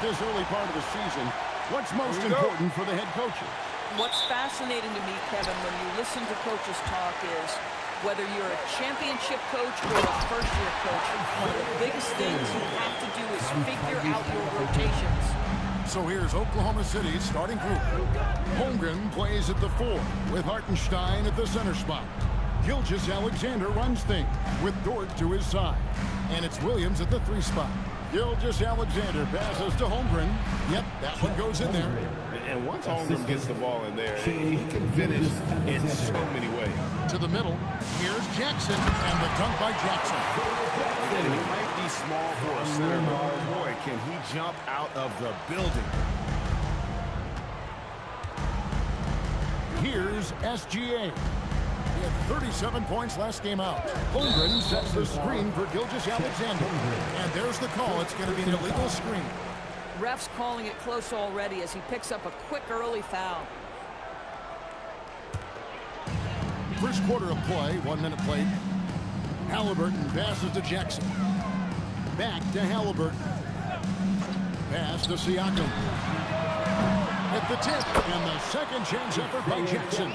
this early part of the season, what's most important for the head coaches? What's fascinating to me, Kevin, when you listen to coaches talk is whether you're a championship coach or a first-year coach, one of the biggest things you have to do is figure out your rotations. So here's Oklahoma City's starting group. Holmgren plays at the 4 with Hartenstein at the center spot. Gilgeous-Alexander runs things with Dort to his side. And it's Williams at the 3 spot. Gilgeous-Alexander passes to Holmgren. Yep, that one goes in there. And once Holmgren gets the ball in there, he can finish in so many ways. To the middle, here's Jackson, and the dunk by Jackson. He might be small for a center, but boy, can he jump out of the building. Here's SGA. He had 37 points last game out. Holmgren sets the screen for Gilgeous-Alexander. And there's the call. It's going to be an illegal screen. Ref's calling it close already as he picks up a quick early foul. First quarter of play, 1 minute played. Halliburton passes to Jackson. Back to Halliburton. Pass to Siakam. At the tip, and the second chance effort by Jackson.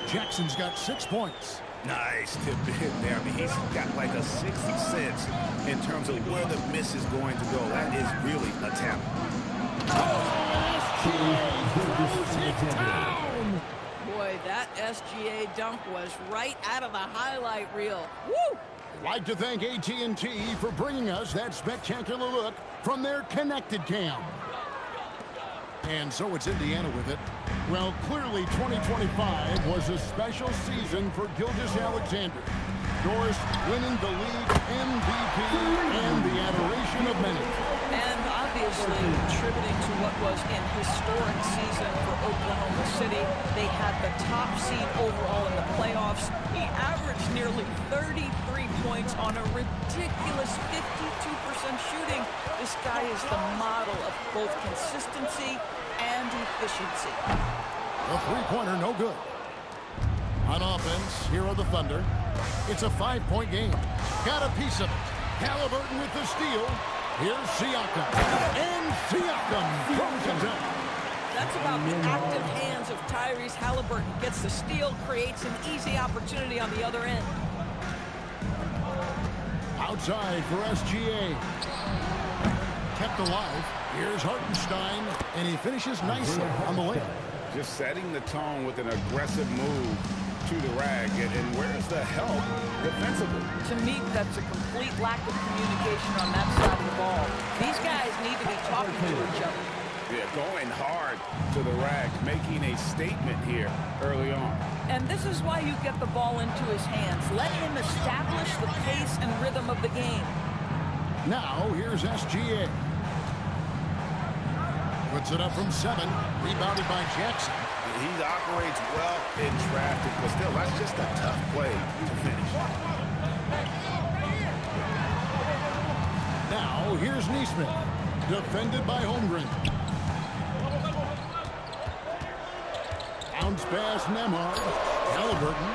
Jackson's got 6 points. Nice tip in there. I mean, he's got like a 60 cents in terms of where the miss is going to go. That is really a talent. Boy, that SGA dunk was right out of the highlight reel. Woo! I'd like to thank AT&T for bringing us that spectacular look from their connected cam. And so it's Indiana with it. Well, clearly 2025 was a special season for Gilgeous-Alexander. Doris winning the league MVP and the adoration of many. And obviously contributing to what was an historic season for Oklahoma City. They had the top seed overall in the playoffs. He averaged nearly 33 points on a ridiculous 52% shooting. This guy is the model of both consistency and efficiency. A three-pointer, no good. On offense, here are the Thunder. It's a 5-point game. Got a piece of it. Halliburton with the steal. Here's Siakam. And Siakam throws it down. That's about the active hands of Tyrese Halliburton. Gets the steal, creates an easy opportunity on the other end. Outside for SGA. Kept alive. Here's Hartenstein, and he finishes nicely on the layup. Just setting the tone with an aggressive move to the rag. And where's the help defensively? To me, that's a complete lack of communication on that side of the ball. These guys need to be talking to each other. Yeah, going hard to the rag, making a statement here early on. And this is why you get the ball into his hands. Let him establish the pace and rhythm of the game. Now, here's SGA. Puts it up from 7, rebounded by Jackson. He operates well in traffic, but still, that's just a tough play to finish. Now, here's Neesmith, defended by Holmgren. Bounce pass Nembhard. Halliburton.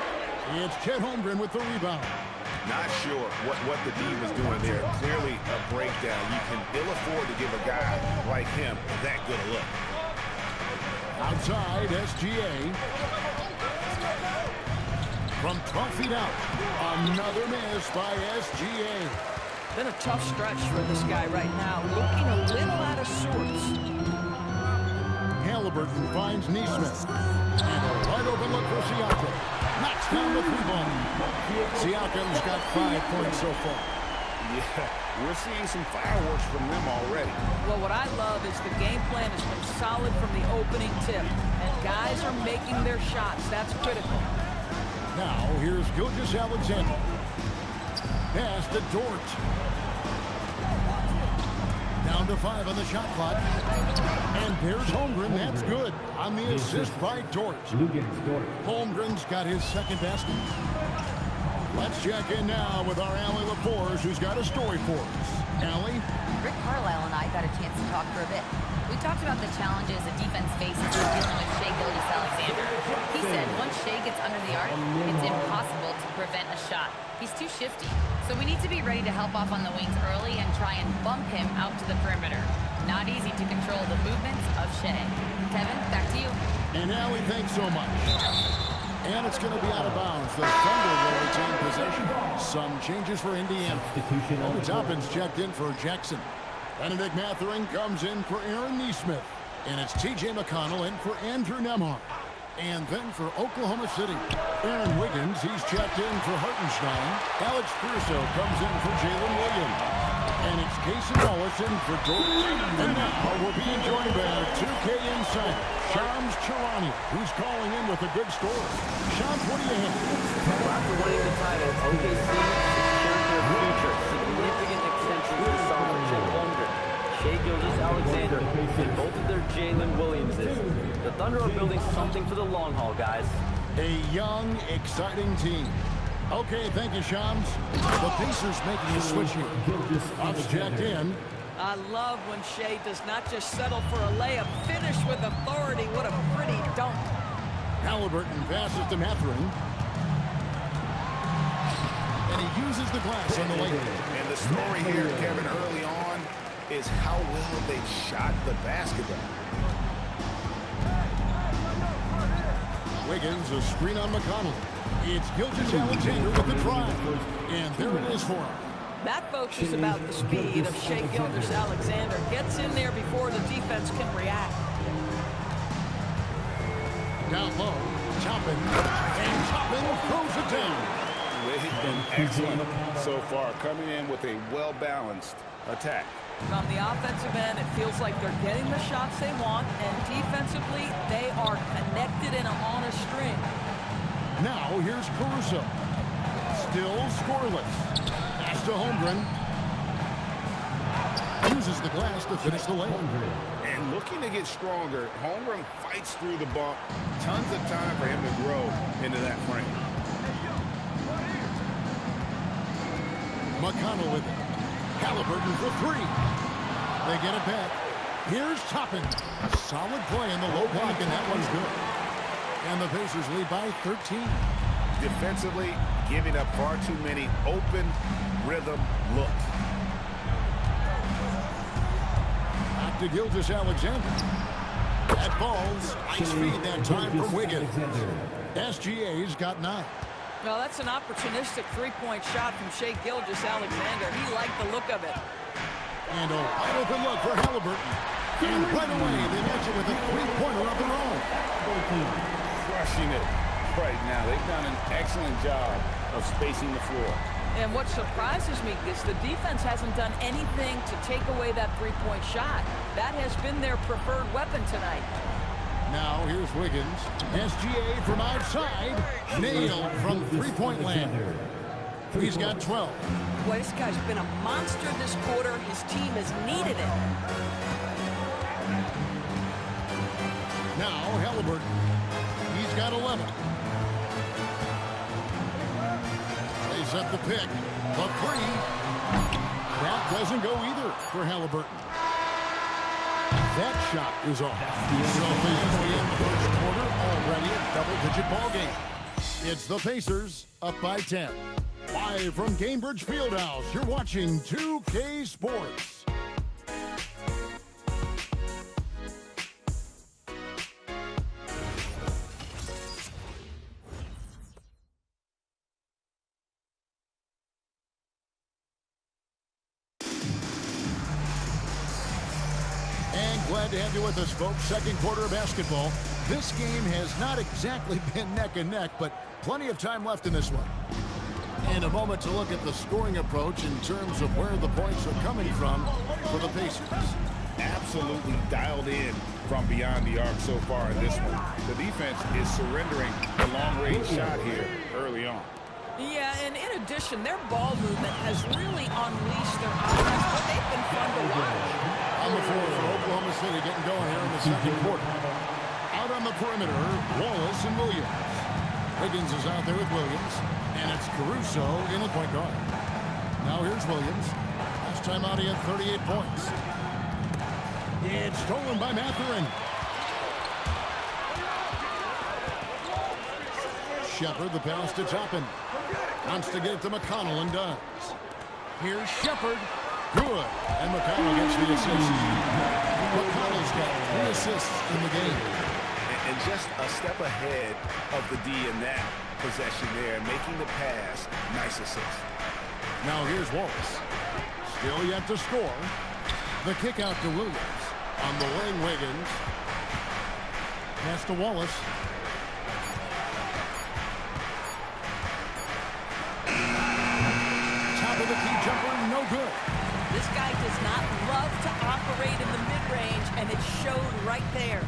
It's Chet Holmgren with the rebound. Not sure what the D was doing there. Clearly a breakdown. You can ill afford to give a guy like him that good a look. Outside, SGA. From 12 feet out. Another miss by SGA. Been a tough stretch for this guy right now. Looking a little out of sorts. Halliburton finds Neesmith. And a wide open look for Siakam. Knocks down the 3-ball. Siakam's got 5 points so far. Yeah, we're seeing some fireworks from them already. Well, what I love is the game plan has been solid from the opening tip. And guys are making their shots. That's critical. Now, here's Gilgeous-Alexander. Pass to Dort. Down to 5 on the shot clock. And there's Holmgren. That's good on the assist by Dort. Holmgren's got his second basket. Let's check in now with our Allie LaForce, who's got a story for us. Allie? Rick Carlisle and I got a chance to talk for a bit. We talked about the challenges a defense faces when dealing with Shai Gilgeous-Alexander. He said once Shai gets under the arc, it's impossible to prevent a shot. He's too shifty. So we need to be ready to help off on the wings early and try and bump him out to the perimeter. Not not easy to control the movements of Shea. Kevin, back to you. And Allie, thanks so much. And it's going to be out of bounds. The Thunder will retain possession. Some changes for Indiana. Obi Toppin's checked in for Jackson. Benedict Mathering comes in for Aaron Neesmith. And it's T.J. McConnell in for Andrew Nembhard. And then for Oklahoma City, Aaron Wiggins, he's checked in for Hartenstein. Alex Caruso comes in for Jalen Williams. And it's Casey Wallace in for Jordan. And now we're being joined by our 2K insider, Shams Charania, who's calling in with a good story. Shams, what do you have? After winning the title, OKC secured their future. Significant extension for star Chet Holmgren, Shai Gilgeous-Alexander, and both of their Jalen Williamses. The Thunder are building something for the long haul, guys. A young, exciting team. Okay, thank you, Shams. The Pacers making a switch here. Buffs checked in. I love when Shai does not just settle for a layup, finish with authority. What a pretty dunk. Halliburton passes to Mathering. And he uses the glass on the layup. And the story here, Kevin, early on, is how well they shot the basketball. Wiggins, a screen on McConnell. It's Gilgeous-Alexander with the drive. And there it is for him. That, folks, is about the speed of Shai Gilgeous-Alexander. Gets in there before the defense can react. Down low, Toppin. And Toppin throws it down. They've been excellent so far, coming in with a well-balanced attack. On the offensive end, it feels like they're getting the shots they want, and defensively, they are connected and on a string. Now, here's Caruso. Still scoreless. Pass to Holmgren. Uses the glass to finish the layup. And looking to get stronger, Holmgren fights through the bump. Tons of time for him to grow into that frame. McConnell with it. Halliburton for three. They get it back. Here's Toppin. A solid play in the low block, and that one's good. And the Pacers lead by 13. Defensively, giving up far too many open rhythm looks. Back to Gilgeous-Alexander. That ball's ice feed that time from Wiggins. SGA's got 9. Well, that's an opportunistic three-point shot from Shai Gilgeous-Alexander. He liked the look of it. And a wide open look for Halliburton. And right away, they match it with a three-pointer of their own. Crushing it right now. They've done an excellent job of spacing the floor. And what surprises me is the defense hasn't done anything to take away that three-point shot. That has been their preferred weapon tonight. Now here's Wiggins. SGA from outside. Nailed from three-point land. He's got 12. Boy, this guy's been a monster this quarter. His team has needed it. Now Halliburton. He's got 11. They set the pick. The three. That doesn't go either for Halliburton. That shot is off. So fans, we end the first quarter, already a double-digit ball game. It's the Pacers up by 10. Live from Cambridge Fieldhouse, you're watching 2K Sports. Glad to have you with us, folks. Second quarter of basketball. This game has not exactly been neck and neck, but plenty of time left in this one. And a moment to look at the scoring approach in terms of where the points are coming from for the Pacers. Absolutely dialed in from beyond the arc so far in this one. The defense is surrendering the long-range shot here early on. Yeah, and in addition, their ball movement has really unleashed their offense, but they've been fun to watch. On the floor for Oklahoma City getting going here in the second quarter. Out on the perimeter, Wallace and Williams. Wiggins is out there with Williams, and it's Caruso in the point guard. Now here's Williams. Last time out he had 38 points. It's stolen by Mathering. Shepard, the pass to Toppin. Wants to get it to McConnell and does. Here's Shepard. Good. And McConnell gets the assist. assists in the game. And just a step ahead of the D in that possession there, making the pass. Nice assist. Now here's Wallace. Still yet to score. The kick out to Williams. On the wing, Wiggins. Pass to Wallace. Top of the key jumper, no good. This guy does not love to operate in the mid-range, and it showed right there.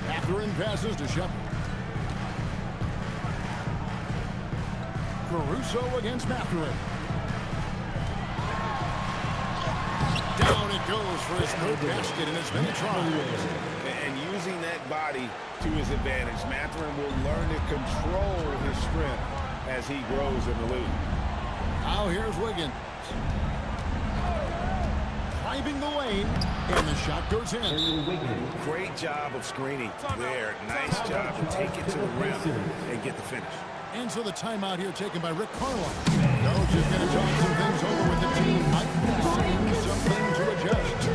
Mathurin passes to Shepard. Caruso against Mathurin. Down it goes for his third basket, and it's been a try. And using that body to his advantage, Mathurin will learn to control his strength as he grows in the league. Now here's Wiggins. Driving the lane, and the shot goes in. Great job of screening there. Nice job to take it to the rim and get the finish. And so the timeout here taken by Rick Carlisle. Coach is going to talk some things over with the team. Might be seeing something to adjust.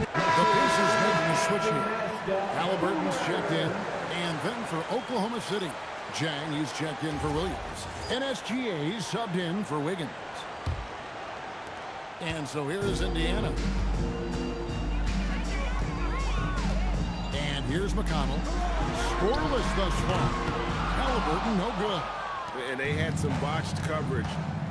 The Pacers making a switch here. Halliburton's checked in. And then for Oklahoma City, Jang, he's checked in for Williams. And SGA subbed in for Wiggins. And so here is Indiana. And here's McConnell. Scoreless thus far. Halliburton, no good. And they had some botched coverage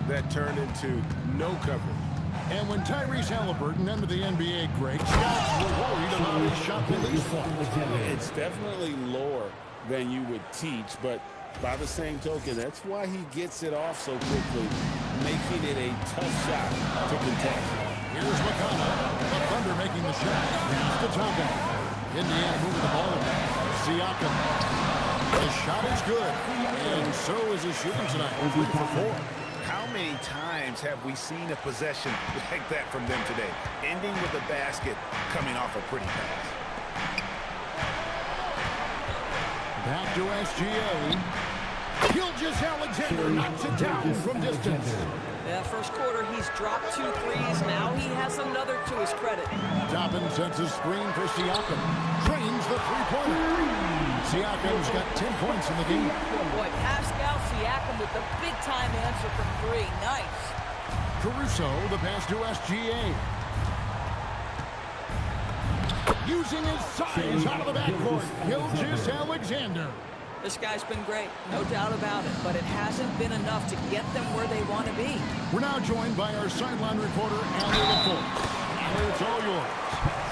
that turned into no coverage. And when Tyrese Halliburton entered the NBA great, scouts were worried about his shot release. It's definitely lower than you would teach, but by the same token, that's why he gets it off so quickly, making it a tough shot to contest. Here's McConnell. The Thunder making the shot. Pass to Tonga. Indiana moving the ball around. Siakam. The shot is good. And so is his shooting tonight. 3 for 4. How many times have we seen a possession like that from them today, ending with a basket coming off a pretty pass? Back to SGA. Gilgeous-Alexander knocks it down from distance. Yeah, first quarter, he's dropped 2 threes. Now he has another to his credit. Toppin sets a screen for Siakam. Drains the three-pointer. Siakam's got 10 points in the game. Boy, Pascal Siakam with the big-time answer from 3. Nice. Caruso, the pass to SGA. Using his size out of the backcourt. Gilgeous-Alexander. This guy's been great, no doubt about it, but it hasn't been enough to get them where they want to be. We're now joined by our sideline reporter, Allie LaForce. Allie, it's all yours.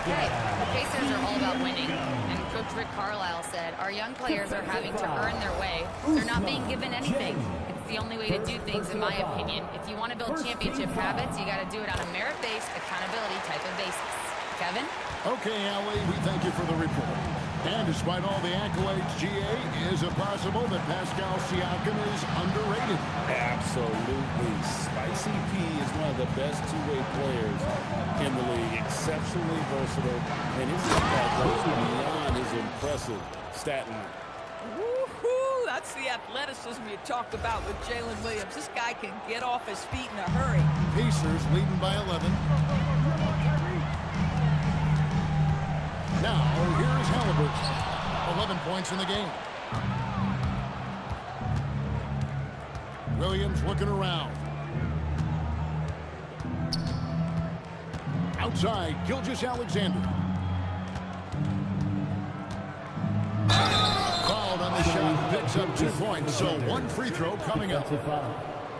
Okay, the Pacers are all about winning, and Coach Rick Carlisle said, our young players are having to earn their way. They're not being given anything. It's the only way to do things, in my opinion. If you want to build championship habits, you got to do it on a merit-based, accountability type of basis. Kevin? Okay, Allie, we thank you for the report. And despite all the accolades, GA, is it possible that Pascal Siakam is underrated? Absolutely. Spicy P is one of the best two-way players in the league. Exceptionally versatile, and his impact goes beyond his impressive stat line. Woohoo! That's the athleticism you talked about with Jalen Williams. This guy can get off his feet in a hurry. Pacers leading by 11. Now, here's Halliburton. 11 points in the game. Williams looking around. Outside, Gilgeous-Alexander. Fouled on the shot, picks up 2 points, so 1 free throw coming up.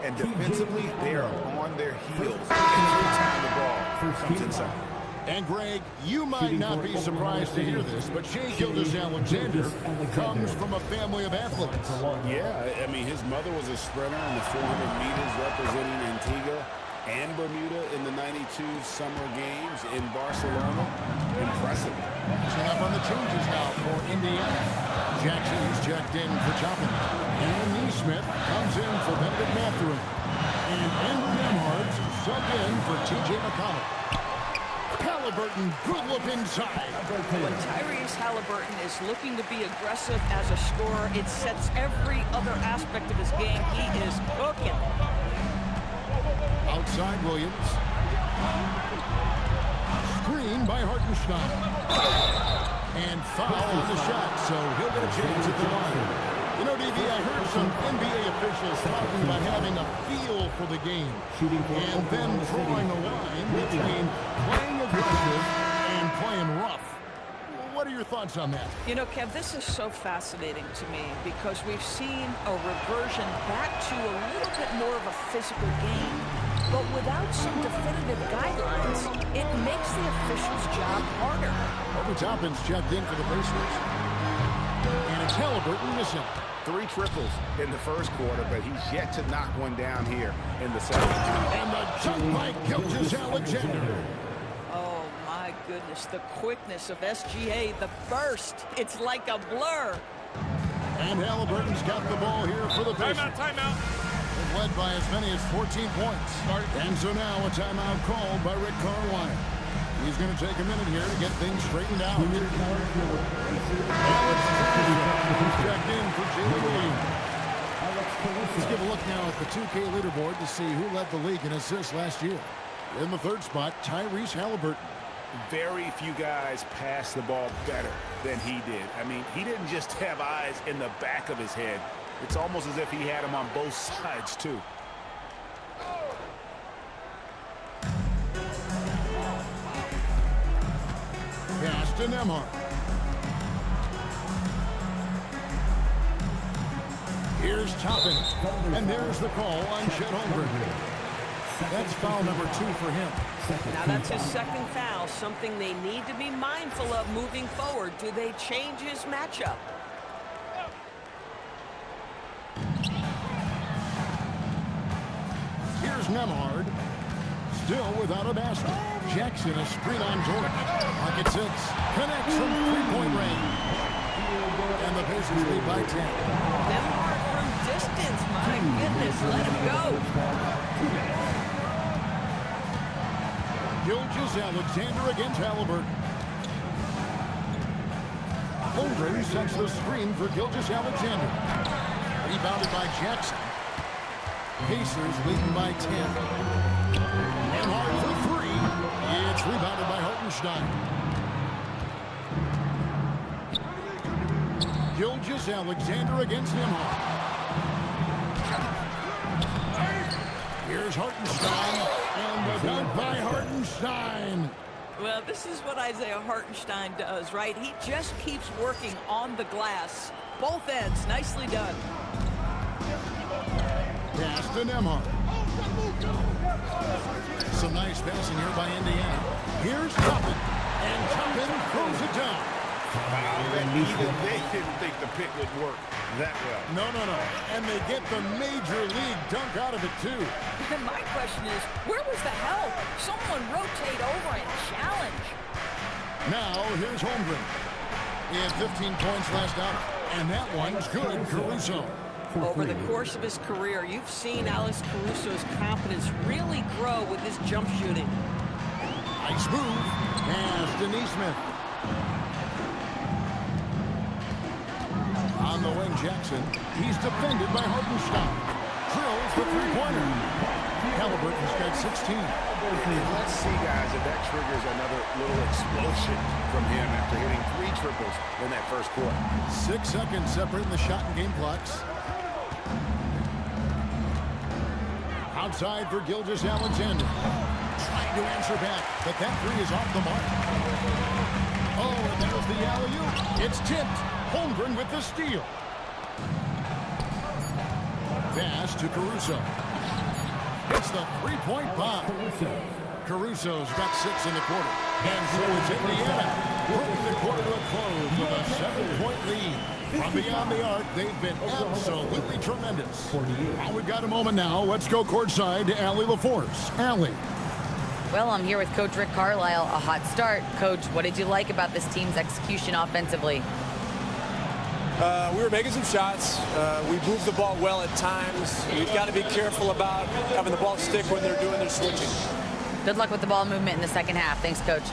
And defensively, they are on their heels every time the ball comes inside. And Greg, you might not be surprised to hear this, but Shai Gilgeous-Alexander comes from a family of athletes. Yeah, I mean, his mother was a sprinter in the 400 meters representing Antigua and Bermuda in the 92 Summer Games in Barcelona. Impressive. Catching up on the changes now for Indiana. Jackson is checked in for Toppin. And Neesmith comes in for Benedict Mathurin. And Andrew Nembhard subbed in for T.J. McConnell. Halliburton, good look inside. When Tyrese Halliburton is looking to be aggressive as a scorer, it sets every other aspect of his game. He is cooking. Outside Williams. Screen by Hartenstein. And foul on the shot, so he'll get a chance at the line. You know, DB, I heard some NBA officials talking about having a feel for the game and then drawing a line between playing aggressive and playing rough. What are your thoughts on that? You know, Kev, this is so fascinating to me because we've seen a reversion back to a little bit more of a physical game, but without some definitive guidelines, it makes the officials' job harder. Obi Toppin's checked in for the Pacers. And it's Halliburton missing. 3 triples in the first quarter, but he's yet to knock one down here in the second. And the jump by Gilgeous-Alexander. Oh, my goodness, the quickness of SGA, the burst. It's like a blur. And Halliburton's got the ball here for the Pacers. Timeout. They've led by as many as 14 points. And so now a timeout called by Rick Carlisle. He's going to take a minute here to get things straightened out. Alex checked in for Jalen Williams. Let's give a look now at the 2K leaderboard to see who led the league in assists last year. In the third spot, Tyrese Halliburton. Very few guys pass the ball better than he did. I mean, he didn't just have eyes in the back of his head. It's almost as if he had them on both sides, too. Pass to Nembhard. Here's Toppin. And there's the call on Chet Holmgren. That's foul number 2 for him. Now that's his second foul, something they need to be mindful of moving forward. Do they change his matchup? Here's Nembhard. Still without a basket. Jackson a screen on George. Pocket 6. Connects from three-point range. And the Pacers lead by 10. Nembhard from distance, my goodness, let him go. Gilgeous-Alexander against Halliburton. Holmgren sets the screen for Gilgeous-Alexander. Rebounded by Jackson. Pacers leading by 10. And hard for 3. It's rebounded by Hartenstein. Gilgeous-Alexander against Nembhard. Here's Hartenstein. And the dunk by Hartenstein. Well, this is what Isaiah Hartenstein does, right? He just keeps working on the glass. Both ends, nicely done. Pass to Nembhard. Some nice passing here by Indiana. Here's Toppin. And Toppin throws it down. Even they didn't think the pick would work that well. No. And they get the major league dunk out of it, too. And my question is, where was the help? Someone rotate over and challenge. Now, here's Holmgren. He had 15 points last out, and that one's good, Caruso. Over the course of his career, you've seen Alex Caruso's confidence really grow with his jump shooting. Nice move. Pass to Neesmith. On the wing, Jackson. He's defended by Hartenstein. Drills the three-pointer. Halliburton's got 16. Let's see, guys, if that triggers another little explosion from him after hitting 3 triples in that first quarter. 6 seconds separating the shot and game clocks. Outside for Gilgeous-Alexander. Trying to answer back, but that 3 is off the mark. Oh, and there's the alley-oop. It's tipped. Holmgren with the steal. Pass to Caruso. It's the three-point bomb. Caruso's got 6 in the quarter. And so it's Indiana. Bringing the quarter to a close with a 7-point lead. From beyond the arc, they've been absolutely tremendous. We've got a moment now. Let's go courtside to Allie LaForce. Allie. Well, I'm here with Coach Rick Carlisle. A hot start. Coach, what did you like about this team's execution offensively? We were making some shots. We moved the ball well at times. We've got to be careful about having the ball stick when they're doing their switching. Good luck with the ball movement in the second half. Thanks, Coach.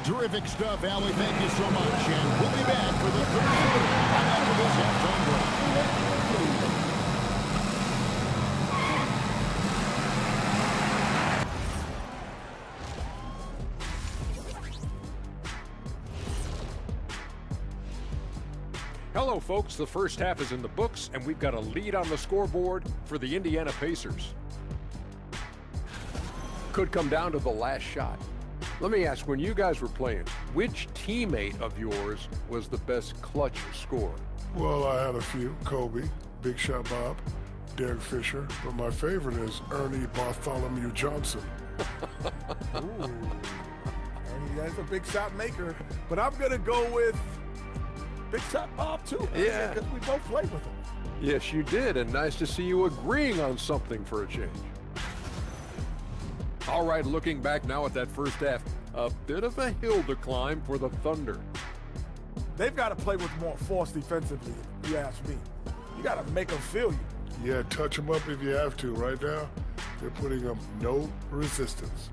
Terrific stuff, Allie. Thank you so much. And we'll be back for the third quarter after this halftime break. Hello, folks. The first half is in the books, and we've got a lead on the scoreboard for the Indiana Pacers. Could come down to the last shot. Let me ask, when you guys were playing, which teammate of yours was the best clutch scorer? Well, I had a few. Kobe, Big Shot Bob, Derek Fisher, but my favorite is Ernie Bartholomew Johnson. Ernie, that's a big shot maker. But I'm going to go with Big Shot Bob, too. Yeah. Because we both played with him. Yes, you did, and nice to see you agreeing on something for a change. All right, looking back now at that first half, a bit of a hill to climb for the Thunder. They've got to play with more force defensively, if you ask me. You got to make them feel you. Yeah, touch them up if you have to. Right now, they're putting up no resistance.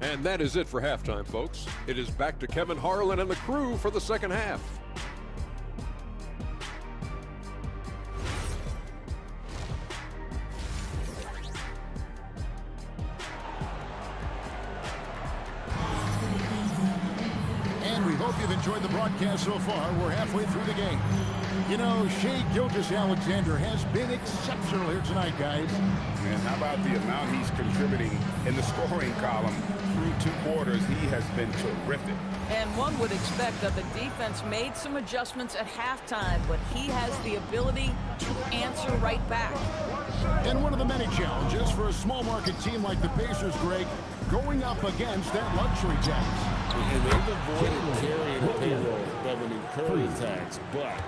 And that is it for halftime, folks. It is back to Kevin Harlan and the crew for the second half. And we hope you've enjoyed the broadcast so far. We're halfway through the game. You know, Shai Gilgeous-Alexander has been exceptional here tonight, guys. And how about the amount he's contributing in the scoring column? Through 2 quarters, he has been terrific. And one would expect that the defense made some adjustments at halftime, but he has the ability to answer right back. And one of the many challenges for a small market team like the Pacers, Greg, going up against that luxury tax. And they've avoided carrying a payroll that would incur attacks, but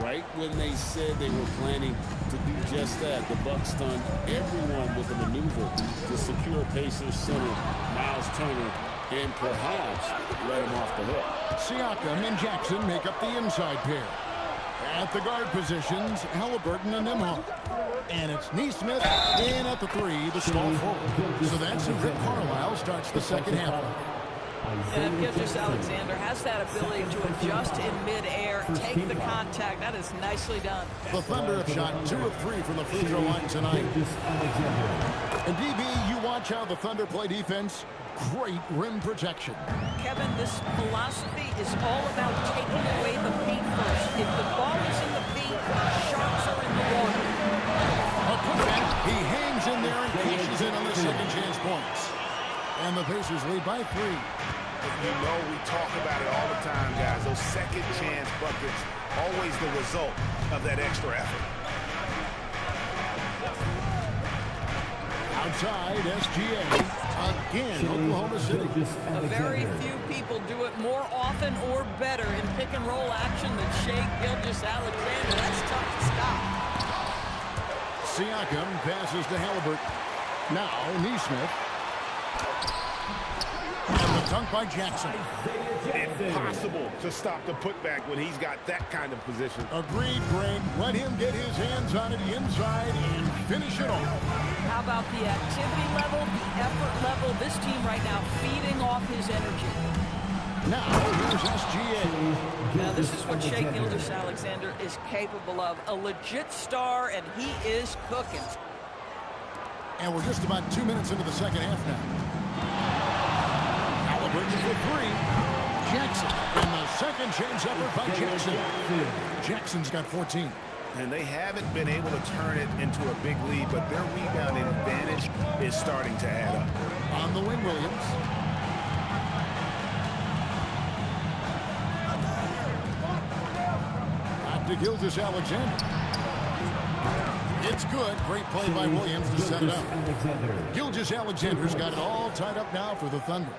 right when they said they were planning to do just that, the Bucks stunned everyone with a maneuver to secure Pacers center Miles Turner and perhaps let him off the hook. Siakam and Jackson make up the inside pair. At the guard positions, Halliburton and Nembhard. And it's Neesmith in at the 3, the small forward. So that's Rick Carlisle starts the second half. And Gilgeous-Alexander has that ability to adjust in midair, take the contact. That is nicely done. The Thunder have shot 2 of 3 from the free throw line tonight. And DB, you watch how the Thunder play defense. Great rim protection. Kevin, this philosophy is all about taking away the paint first. If the ball is in the paint, shots are in the water. A putback. He hangs in there and cashes in on the second chance points. And the Pacers lead by 3. You know, we talk about it all the time, guys. Those second chance buckets, always the result of that extra effort. Outside, SGA. Again, Oklahoma City. Very few people do it more often or better in pick-and-roll action than Shai Gilgeous-Alexander. That's tough to stop. Siakam passes to Halliburton. Now, Neesmith. And the dunk by Jackson. Impossible to stop the putback when he's got that kind of position. Agreed, Greg. Let him get his hands on it inside and finish it off. How about the activity level, the effort level? This team right now feeding off his energy. Now, here's SGA. Now, this is what Shai Gilgeous-Alexander is capable of. A legit star, and he is cooking. And we're just about 2 minutes into the second half now. Halliburton for 3. Jackson. And the second chance effort by Jackson. Jackson's got 14. And they haven't been able to turn it into a big lead, but their rebounding advantage is starting to add up. On the wing, Williams. Back to Gilgeous-Alexander. It's good. Great play by Williams to set it up. Gilgeous-Alexander's got it all tied up now for the Thunder.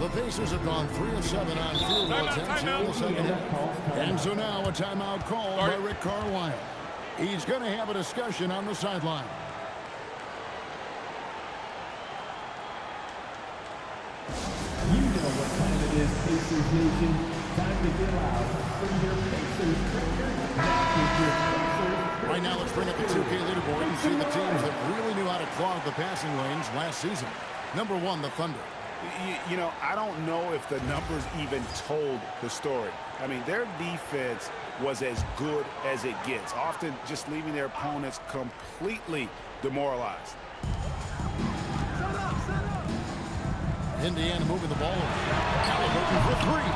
The Pacers have gone 3 of 7 on field goal attempts here in the second half. And so now a timeout called by Rick Carlisle. He's going to have a discussion on the sideline. You know what time it is, Pacers Nation. Time to get out for your Pacers record. Right now, let's bring up the 2K leaderboard and see the teams that really knew how to clog the passing lanes last season. Number 1, the Thunder. You know, I don't know if the numbers even told the story. I mean, their defense was as good as it gets, often just leaving their opponents completely demoralized. Indiana moving the ball. Halliburton for three.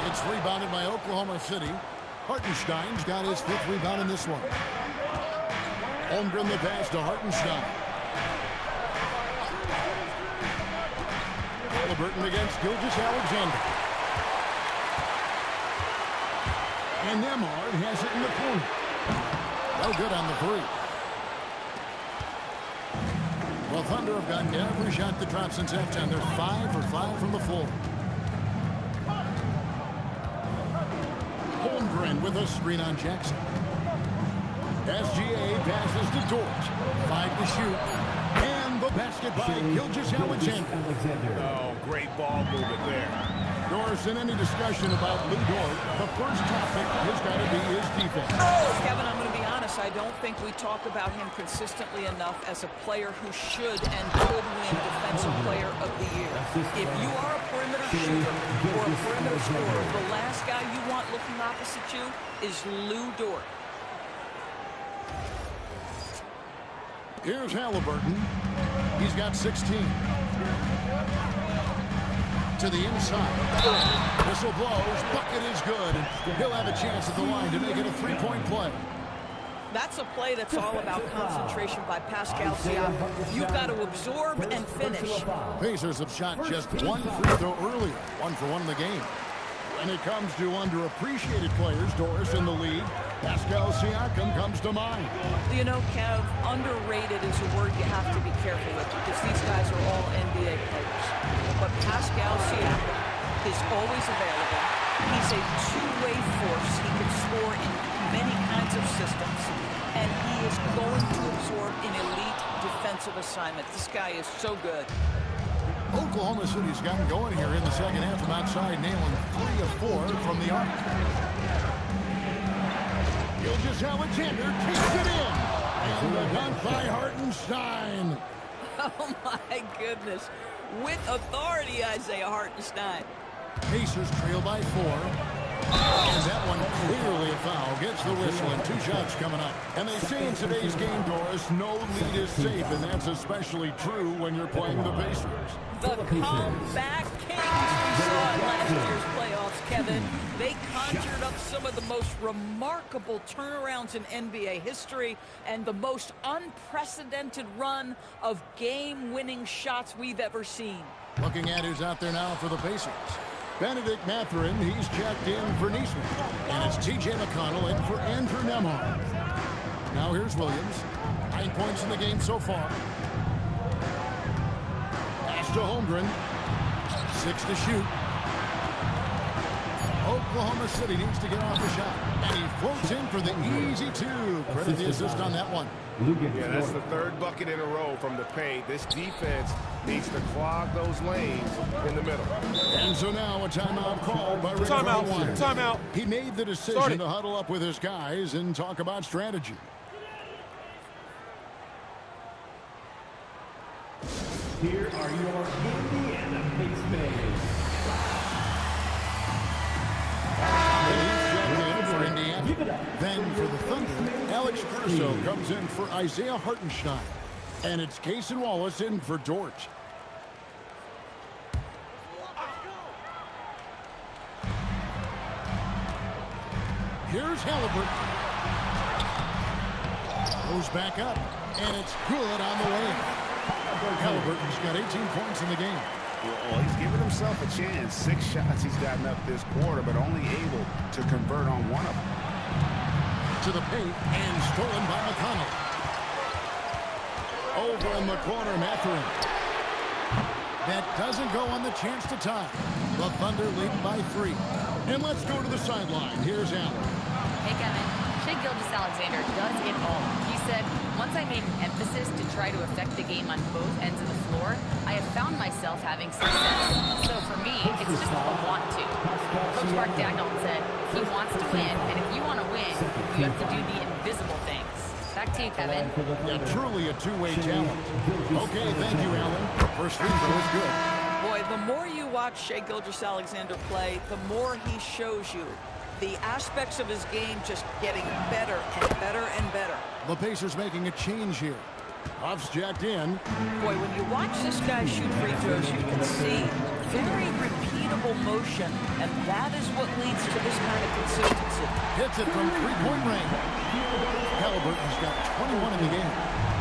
It's rebounded by Oklahoma City. Hartenstein's got his 5th rebound in this one. Holmgren the pass to Hartenstein. Halliburton against Gilgeous-Alexander. And Nembhard has it in the corner. No good on the three. Well, Thunder have gotten every shot that dropped since halftime. They're 5 for 5 from the floor. Holmgren with a screen on Jackson. SGA passes to Dort. 5 to shoot. And the basket by Gilgeous-Alexander. Oh, great ball movement there. Doris, in any discussion about Lou Dort, the first topic has got to be his defense. Kevin, I'm going to be honest. I don't think we talk about him consistently enough as a player who should and could win Defensive Player of the Year. If you are a perimeter shooter or a perimeter scorer, the last guy you want looking opposite you is Lou Dort. Here's Halliburton. He's got 16. To the inside. Whistle blows. Bucket is good. And he'll have a chance at the line to make it a 3-point play. That's a play that's all about concentration by Pascal Siakam. You've got to absorb and finish. Pacers have shot just 1 free throw earlier. 1 for 1 in the game. When it comes to underappreciated players, Doris, in the league, Pascal Siakam comes to mind. You know, Kev, underrated is a word you have to be careful with because these guys are all NBA players. But Pascal Siakam is always available. He's a two-way force. He can score in many kinds of systems. And he is going to absorb an elite defensive assignment. This guy is so good. Oklahoma City's gotten going here in the second half from outside, nailing 3 of 4 from the arc. Gilgeous-Alexander takes it in. And the dunk by Hartenstein. Oh, my goodness. With authority, Isaiah Hartenstein. Pacers trail by 4. And that one clearly a foul. Gets the whistle and 2 shots coming up. And they say in today's game, Doris, no lead is safe. And that's especially true when you're playing the Pacers. The comeback kings we saw in last year's playoffs, Kevin. They conjured up some of the most remarkable turnarounds in NBA history and the most unprecedented run of game-winning shots we've ever seen. Looking at who's out there now for the Pacers. Benedict Mathurin, he's checked in for Neesmith. And it's T.J. McConnell in for Andrew Nembhard. Now here's Williams. 9 points in the game so far. Pass to Holmgren. 6 to shoot. Oklahoma City needs to get off the shot. And he floats in for the easy 2. Credit the assist on that one. Yeah, that's the 3rd bucket in a row from the paint. This defense needs to clog those lanes in the middle. And so now a timeout called by Rick Timeout. Timeout. He made the decision to huddle up with his guys and talk about strategy. Here are your Indiana Pacers. For Indiana. Then for the Thunder, Alex Caruso comes in for Isaiah Hartenstein. And it's Cason Wallace in for Dort. Here's Halliburton. Goes back up, and it's good on the way. Halliburton's got 18 points in the game. Well, he's given himself a chance. 6 shots he's gotten up this quarter, but only able to convert on 1 of them. To the paint, and stolen by McConnell. Over in the corner, Mathurin. That doesn't go on the chance to tie. The Thunder lead by 3. And let's go to the sideline. Here's Allen. Hey, Kevin. Shai Gilgeous-Alexander does it all. He said, once I made an emphasis to try to affect the game on both ends of the floor, I have found myself having success. So for me, it's just a want to. Coach Mark Dagnall said, he wants to win, and if you want to win, you have to do the invisible things. Back to you, Kevin. Yeah, truly a two-way challenge. Okay, thank you, Allen. First free throw is good. Boy, the more you watch Shai Gilgeous-Alexander play, the more he shows you the aspects of his game just getting better and better and better. The Pacers making a change here. Huff's jacked in. Boy, when you watch this guy shoot free throws, you can see very repeatable motion, and that is what leads to this kind of consistency. Hits it from three-point range. Halliburton's got 21 in the game.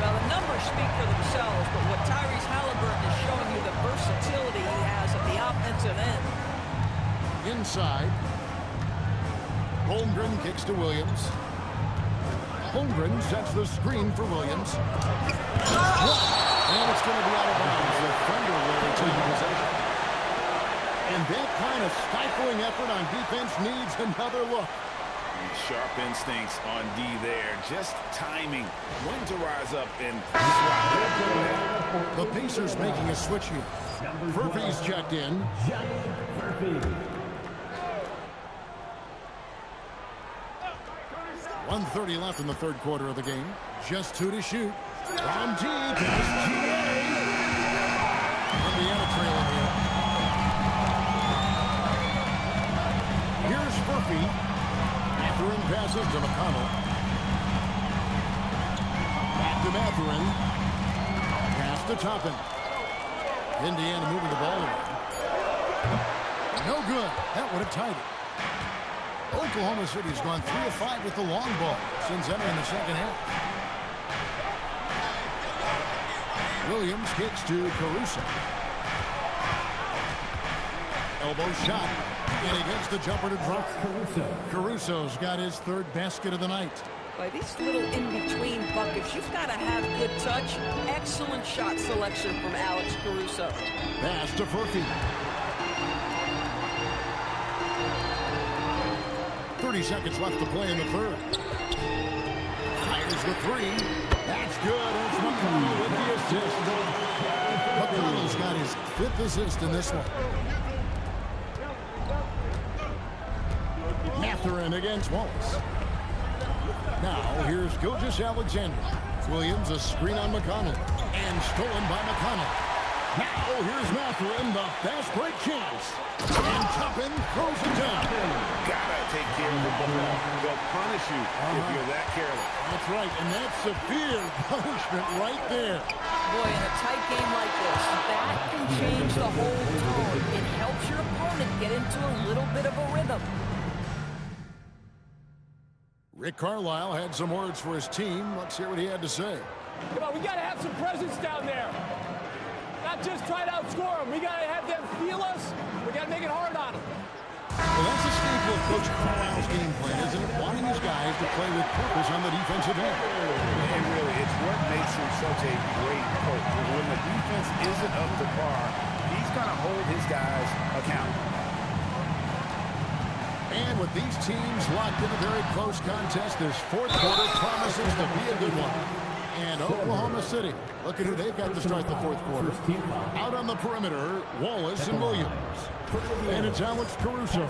Well, the numbers speak for themselves, but what Tyrese Halliburton is showing you the versatility he has at the offensive end. Inside. Holmgren kicks to Williams. Holmgren sets the screen for Williams. And it's going to be out of bounds. The Thunder will retain possession. And that kind of stifling effort on defense needs another look. Sharp instincts on D there. Just timing when to rise up and The Pacers making a switch here. Furphy's checked in. 1:30 left in the third quarter of the game. Just 2 to shoot. From deep is GA. Indiana trailing here. Here's Furphy. Mathurin passes to McConnell. Back to Mathurin. Pass to Toppin. Indiana moving the ball around. No good. That would have tied it. Oklahoma City's gone 3 of 5 with the long ball since entering the second half. Williams kicks to Caruso. Elbow shot. And he gets the jumper to drop. Caruso's got his third basket of the night. By these little in-between buckets, you've got to have good touch. Excellent shot selection from Alex Caruso. Pass to Furphy. 30 seconds left to play in the third. Fires the three. That's good. It's McConnell with the assist. McConnell's got his 5th assist in this one. Mathurin against Wallace. Now here's Gilgeous-Alexander. Williams a screen on McConnell. And stolen by McConnell. Now here's Mathurin, the fast break chance. And Toppin throws it down. gotta take care of the ball. They'll punish you if you're that careless. That's right, and that's severe punishment right there. Boy, in a tight game like this, that can change the whole tone. It helps your opponent get into a little bit of a rhythm. Rick Carlisle had some words for his team. Let's hear what he had to say. Come on, we got to have some presence down there. Not just try to outscore them. We got to have them feel us. We got to make it hard on them. Well, that's a staple of Coach Carlisle's game plan, isn't it? Wanting his guys to play with purpose on the defensive end. And really, it's what makes him such a great coach. When the defense isn't up to par, he's going to hold his guys accountable. And with these teams locked in a very close contest, this fourth quarter promises to be a good one. And Oklahoma City, look at who they've got to start the fourth quarter. Out on the perimeter, Wallace and Williams. And it's Alex Caruso.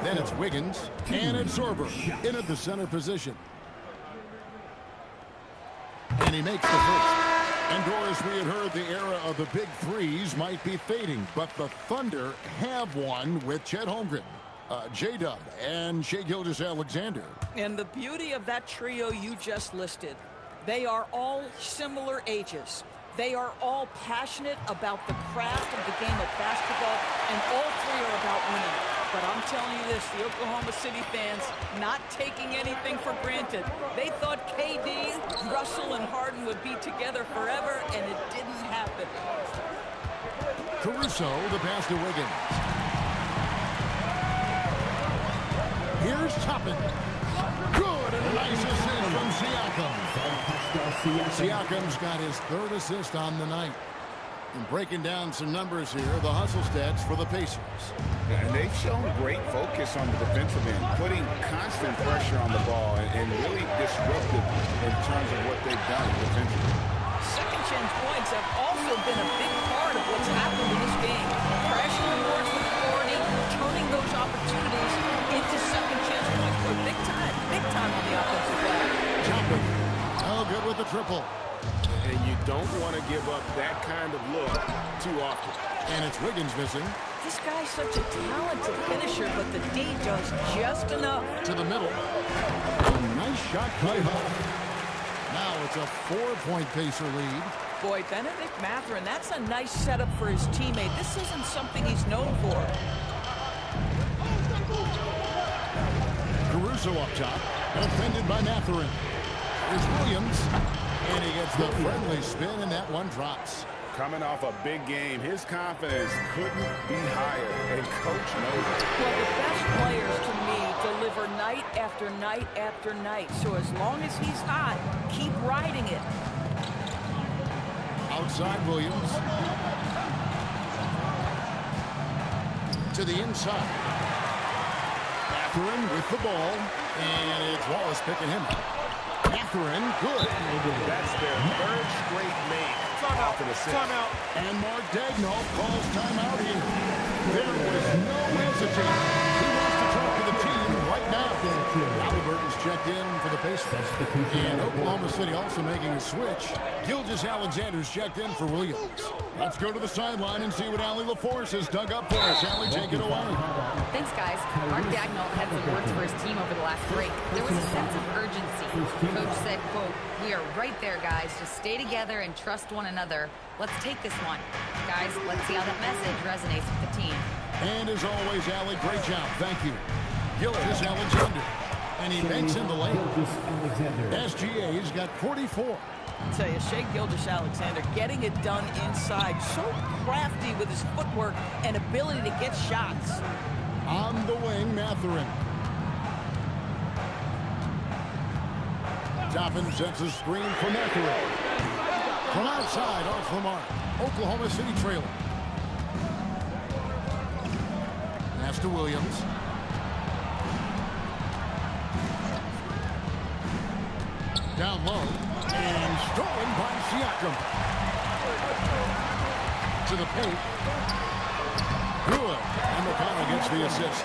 Then it's Wiggins. And it's Sorber in at the center position. And he makes the first. And Doris, we had heard the era of the big threes might be fading, but the Thunder have one with Chet Holmgren, J-Dub, and Shai Gilgeous-Alexander. And the beauty of that trio you just listed, they are all similar ages. They are all passionate about the craft of the game of basketball, and all three are about winning. But I'm telling you this, the Oklahoma City fans not taking anything for granted. They thought KD, Russell, and Harden would be together forever, and it didn't happen. Caruso, the pass to Wiggins. Here's Toppin. Good, and a nice assist from Siakam. Siakam's got his third assist on the night. And breaking down some numbers here, the hustle stats for the Pacers. And they've shown great focus on the defensive end, putting constant pressure on the ball and really disruptive in terms of what they've done defensively. Second chance points have also been a big part of what's happened in this game. Crashing the boards with authority, turning those opportunities into second chance points. We're big time on the offensive glass. Toppin, oh, good with the triple. And you don't want to give up that kind of look too often. And it's Wiggins missing. This guy's such a talented finisher, but the D does just enough. To the middle. A nice shot by Huff. Now it's It's a 4-point Pacer lead. Boy, Benedict Mathurin, that's a nice setup for his teammate. This isn't something he's known for. Caruso up top, defended by Mathurin. Here's Williams, and he gets the friendly spin, and that one drops. Coming off a big game, his confidence couldn't be higher, and Coach knows it. Well, the best players, to me, deliver night after night after night. So as long as he's hot, keep riding it. Outside Williams. To the inside. Mathurin with the ball, and it's Wallace picking him up. Mathurin, good. That's their third straight make. Timeout. Timeout. And Mark Dagnall calls timeout here. There was no hesitation. He wants to talk to the team right now. Halliburton's checked in for the Pacers. And Oklahoma City also making a switch. Gilgeous-Alexander's checked in for Williams. Let's go to the sideline and see what Allie LaForce has dug up for us. Allie, take it away. Thanks, guys. Mark Dagnall had some words for his team over the last break. There was a sense of urgency. Coach said, quote, "We are right there, guys. Just stay together and trust one another. Let's take this one." Guys, let's see how that message resonates with the team. And as always, Allie, great job. Thank you. Gilgeous-Alexander. And he makes in the lane. SGA's got 44. I'll tell you, Shai Gilgeous-Alexander getting it done inside. So crafty with his footwork and ability to get shots. On the wing, Mathurin. Toppin sets a screen for Mathurin. From outside, off the mark. Oklahoma City trailing. Pass to Williams. Down low. And stolen by Siakam. To the paint. Good. And McConnell gets the assist.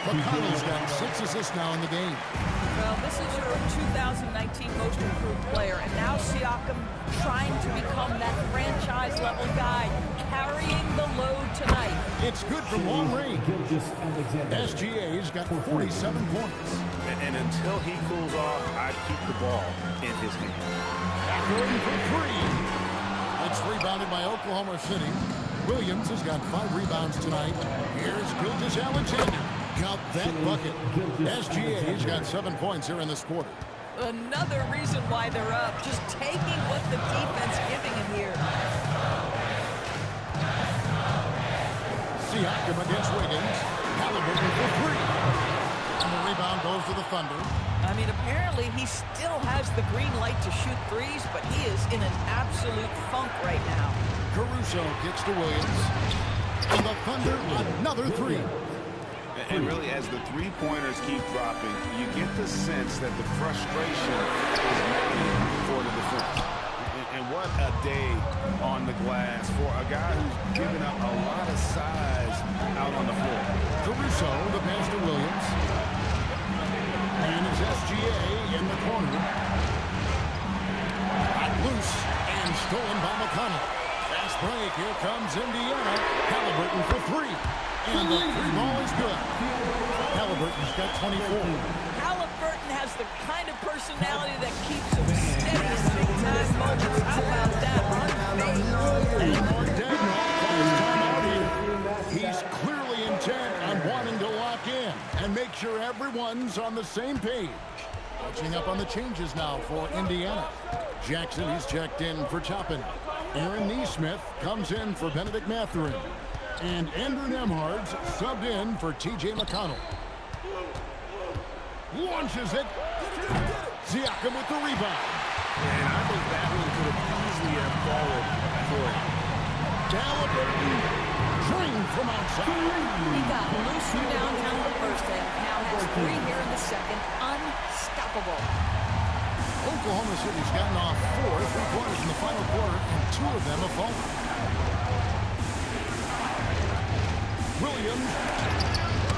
McConnell's got 6 assists now in the game. Well, this is your 2019 Most Improved Player, and now Siakam trying to become that franchise-level guy, carrying the load tonight. It's good from long range. SGA's got 47 points. And until he cools off, I'd keep the ball in his hand. Gordon for 3. It's rebounded by Oklahoma City. Williams has got 5 rebounds tonight. Here's Gilgeous-Alexander. Got that bucket. SGA's got 7 points here in this quarter. Another reason why they're up, just taking what the defense giving him here. Siakam against Wiggins. Halliburton for 3. And the rebound goes to the Thunder. I mean, apparently he still has the green light to shoot threes, but he is in an absolute funk right now. Caruso gets to Williams. And the Thunder, another 3. And really, as the three-pointers keep dropping, you get the sense that the frustration is mounting for the defense. And what a day on the glass for a guy who's given up a lot of size out on the floor. Caruso, the pass to Williams. And it's SGA in the corner. Loose and stolen by McConnell. Fast break. Here comes Indiana. Halliburton for 3. And the 3 ball is good. Halliburton's got 24. Halliburton has the kind of personality that keeps him steady in big-time moments. How about that? Unfazed. And Mark Dagnall calls timeout here. He's clearly intent on wanting to lock in and make sure everyone's on the same page. Catching up on the changes now for Indiana. Jackson, he's checked in for Toppin. Aaron Nesmith comes in for Benedict Mathurin. And Andrew Nembhard's subbed in for T.J. McConnell. Launches it. Siakam with the rebound. And I think that one could have easily have fallen for him. Halliburton drained from outside. He got loose from downtown in the first half. Now has 3 here in the second. Unstoppable. Oklahoma City's gotten off 4 3-pointers in the final quarter, and 2 of them have fallen. Williams.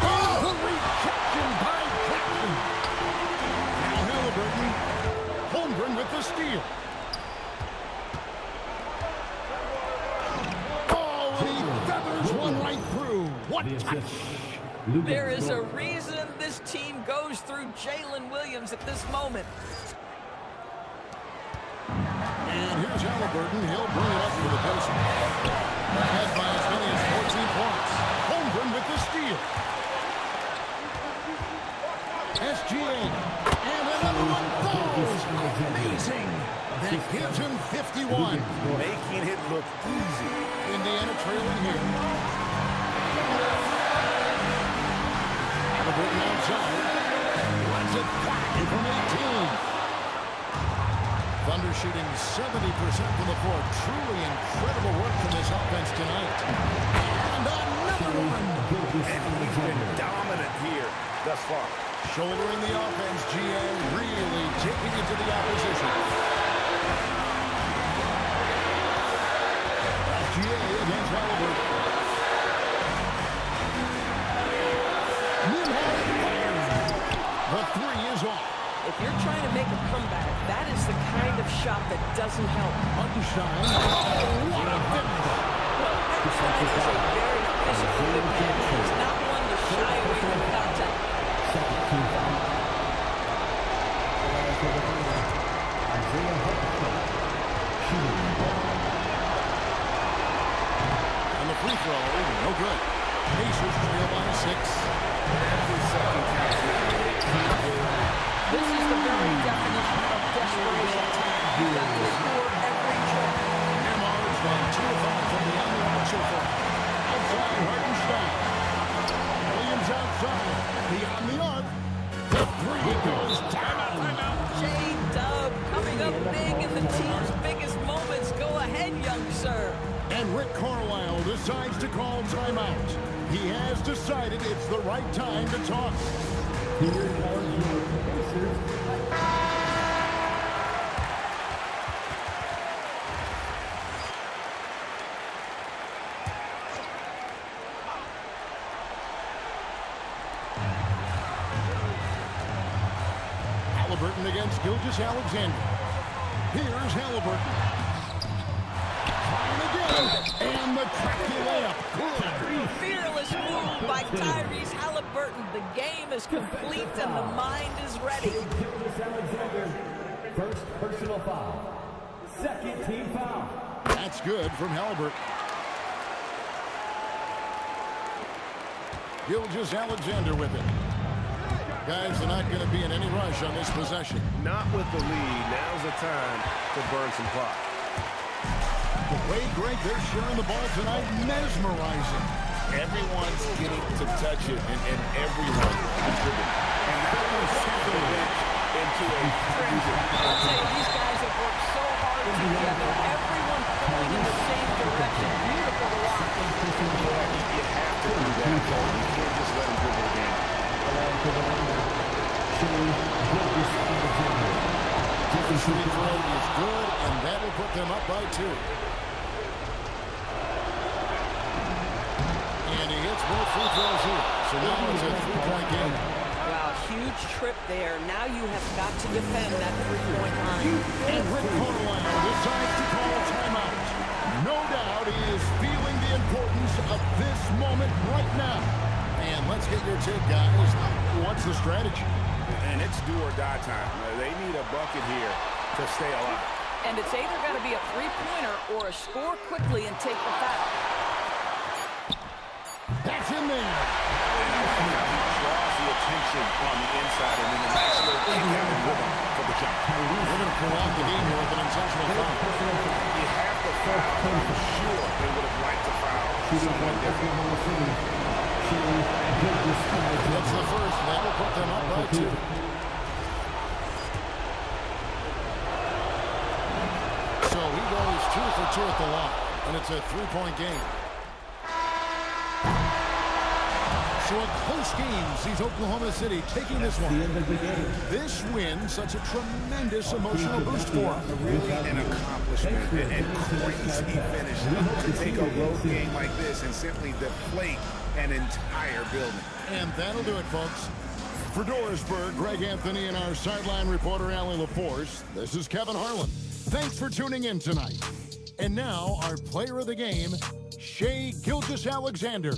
Oh, the rejection by Jackson. Now Halliburton. Holmgren with the steal. Oh, and he feathers one right through. What touch. There is a reason this team goes through Jalen Williams at this moment. And here's Halliburton. He'll bring it up for the Pacers. Ahead by as many as 14 points. Holmgren with the steal. SGA. And another one falls. Amazing. That gives him 51. Making it look easy. Indiana trailing here. Halliburton outside. Runs it back from 18. Thunder shooting 70% from the floor. Truly incredible work from this offense tonight. And another one. And he's been dominant here thus far. Shouldering the offense, GA really taking it to the opposition. GA against Halliburton. The three is off. If you're trying to make a comeback, that is the kind of shot that doesn't help. Unshine. Oh, what a finish. Well, Hartenstein is a very physical big man. He's not one to shy away from contact. And the free throw, no good. Pacers trail by 6. Every second counts. This is the very definition of desperation. You've got to score every trip. Nembhard's gone 2 of 5 from the underarm so far. Outside, Hartenstein. Williams outside. Beyond the arc. The three goes down. J-Dub coming up big in the team's biggest moments. Go ahead, young sir. And Rick Carlisle decides to call timeout. He has decided it's the right time to talk. Here are your Pacers. Halliburton against Gilgeous-Alexander. Here's Halliburton. Trying again. And the crafty layup. Good. Fearless move by Tyrese Halliburton. The game is complete and the mind is ready. Gilgeous-Alexander, first personal foul. Second team foul. That's good from Halliburton. Gilgeous-Alexander with it. Guys are not going to be in any rush on this possession. Not with the lead. Now's the time to burn some clock. The way, Greg, they're sharing the ball tonight, mesmerizing. Everyone's getting to touch it, and everyone contributing. And that will set the bench into a frenzy. I'll tell you, these guys have worked so hard together. Everyone pulling in the same direction. Beautiful to watch. You have to do that, though. You can't just let them dribble the game. The free throw is good, and that will put them up by 2. And he hits both free throws here. So now it's a 3-point game. Wow, huge trip there. Now you have got to defend that 3-point line. And Rick Carlisle decides to call timeout. No doubt he is feeling the importance of this moment right now. And let's get your take, guys. What's the strategy? And it's do or die time. They need a bucket here to stay alive. And it's either got to be a three-pointer or a score quickly and take the foul. That's in there. Draws the attention on the inside, and then the nice little kick out of rhythm for the jump. We're going to prolong the game here with an intentional foul. You have to foul. I'm sure they would have liked to foul someone different. That's the first. That will put them up by 2. So he goes 2 for 2 at the line, and it's a 3-point game. So a close game sees Oklahoma City taking this one. This win, such a tremendous emotional boost for them. Really an accomplishment and crazy finish to take a road game like this and simply deflate an entire building. And that'll do it, folks. For Dorisburg, Greg Anthony, and our sideline reporter, Allie LaForce, this is Kevin Harlan. Thanks for tuning in tonight. And now, our player of the game, Shai Gilgeous-Alexander.